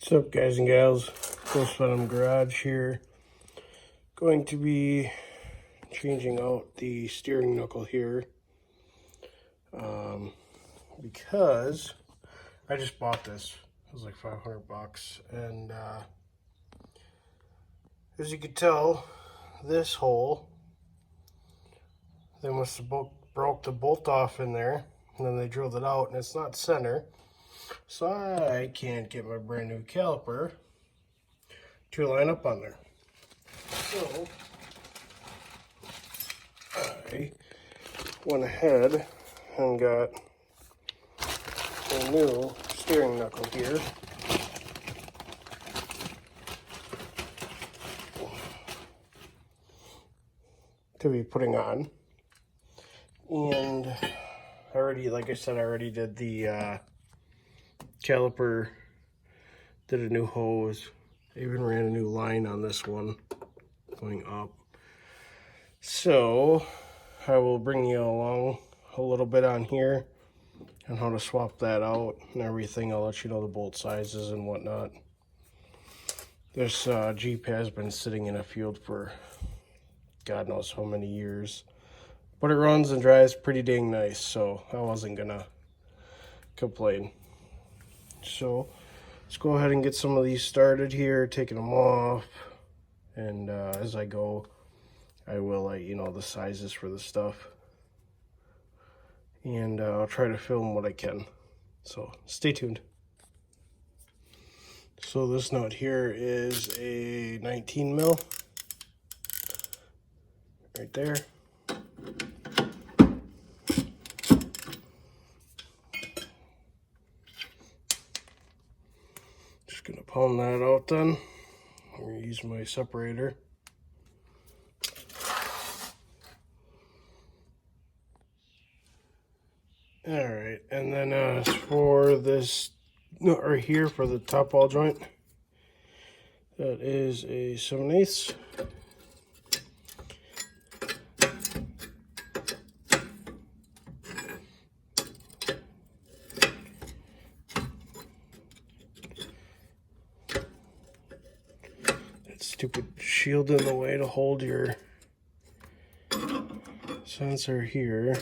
What's up, guys and gals? Ghost Venom Garage here. Going to be changing out the steering knuckle here because I just bought this. It was like 500 bucks, and as you can tell, this hole, they must have broke the bolt off in there, and then they drilled it out, and it's not center. So I can't get my brand new caliper to line up on there. So I went ahead and got a new steering knuckle here. To be putting on. And I already, like I said, I already did the caliper, did a new hose, I even ran a new line on this one going up. So I will bring you along a little bit on here and how to swap that out and everything. I'll let you know the bolt sizes and whatnot. This Jeep has been sitting in a field for God knows how many years, but it runs and drives pretty dang nice, so I wasn't gonna complain. So let's go ahead and get some of these started here, taking them off, and as I go I will let you know the sizes for the stuff, and I'll try to film what I can, so stay tuned. So this nut here is a 19 mil right there. Just gonna pound that out then. I'm gonna use my separator. Alright, and then as for this nut right here for the top ball joint, that is a 7/8. That stupid shield in the way to hold your sensor here.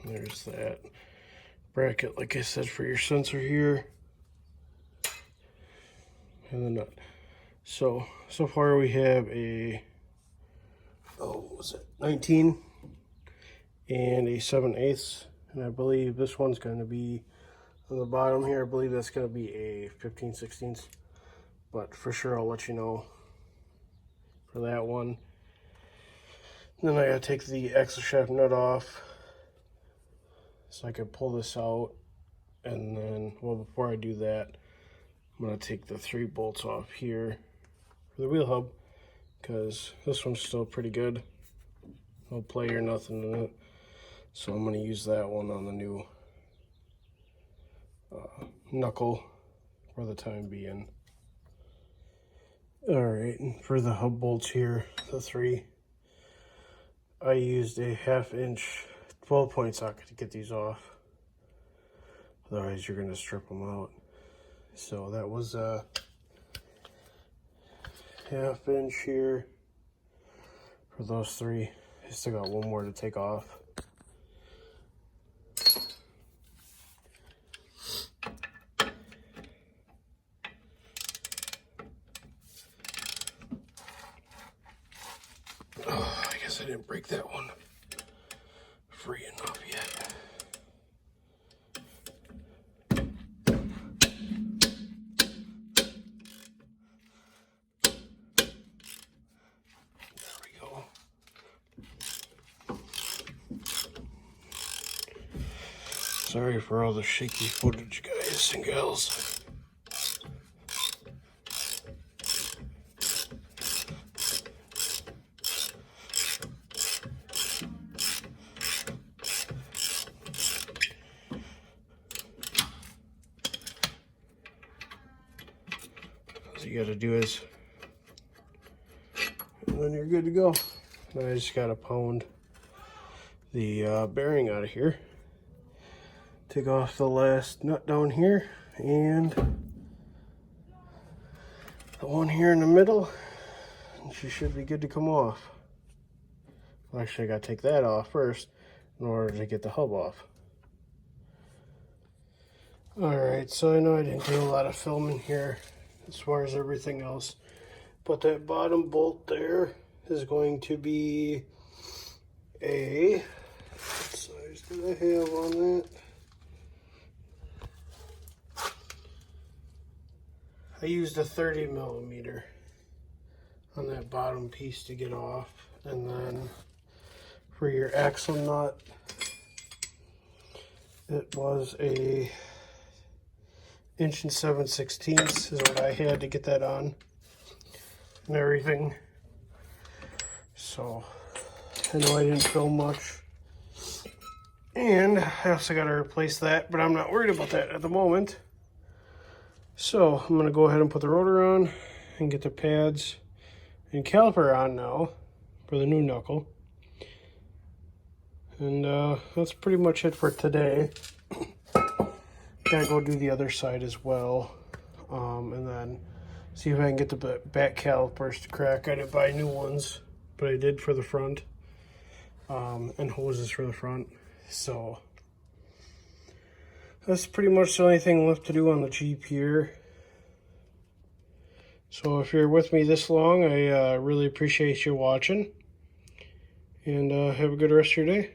There's that bracket, like I said, for your sensor here, and the nut. So far we have a, what was it, 19 and a 7/8, and I believe this one's going to be on the bottom here. I believe that's going to be a 15/16, but for sure I'll let you know for that one. And then I gotta take the axle shaft nut off, so I can pull this out, and then, well, before I do that, I'm going to take the 3 bolts off here for the wheel hub, because this one's still pretty good. No play or nothing in it, so I'm going to use that one on the new knuckle for the time being. Alright, and for the hub bolts here, the 3, I used a 1/2 inch 12-point socket to get these off, otherwise you're going to strip them out. So that was a 1/2 inch here for those 3. I still got one more to take off. Oh, I guess I didn't break that one free enough yet. There we go. Sorry for all the shaky footage, guys and gals. you got to do is, and then you're good to go. Now I just got to pound the bearing out of here. Take off the last nut down here and the one here in the middle, and she should be good to come off. Well, actually, I got to take that off first in order to get the hub off. Alright, so I know I didn't do a lot of filming here as far as everything else, but that bottom bolt there is going to be a, what size did I have on that? I used a 30mm on that bottom piece to get off, and then for your axle nut, it was a 1 7/16 is what I had to get that on and everything. So I know I didn't film much, and I also got to replace that, but I'm not worried about that at the moment. So I'm going to go ahead and put the rotor on and get the pads and caliper on now for the new Knuckle. And that's pretty much it for today. Gotta go do the other side as well, and then see if I can get the back calipers to crack. I didn't buy new ones, but I did for the front, and hoses for the front. So that's pretty much the only thing left to do on the Jeep here. So if you're with me this long, I really appreciate you watching, and have a good rest of your day.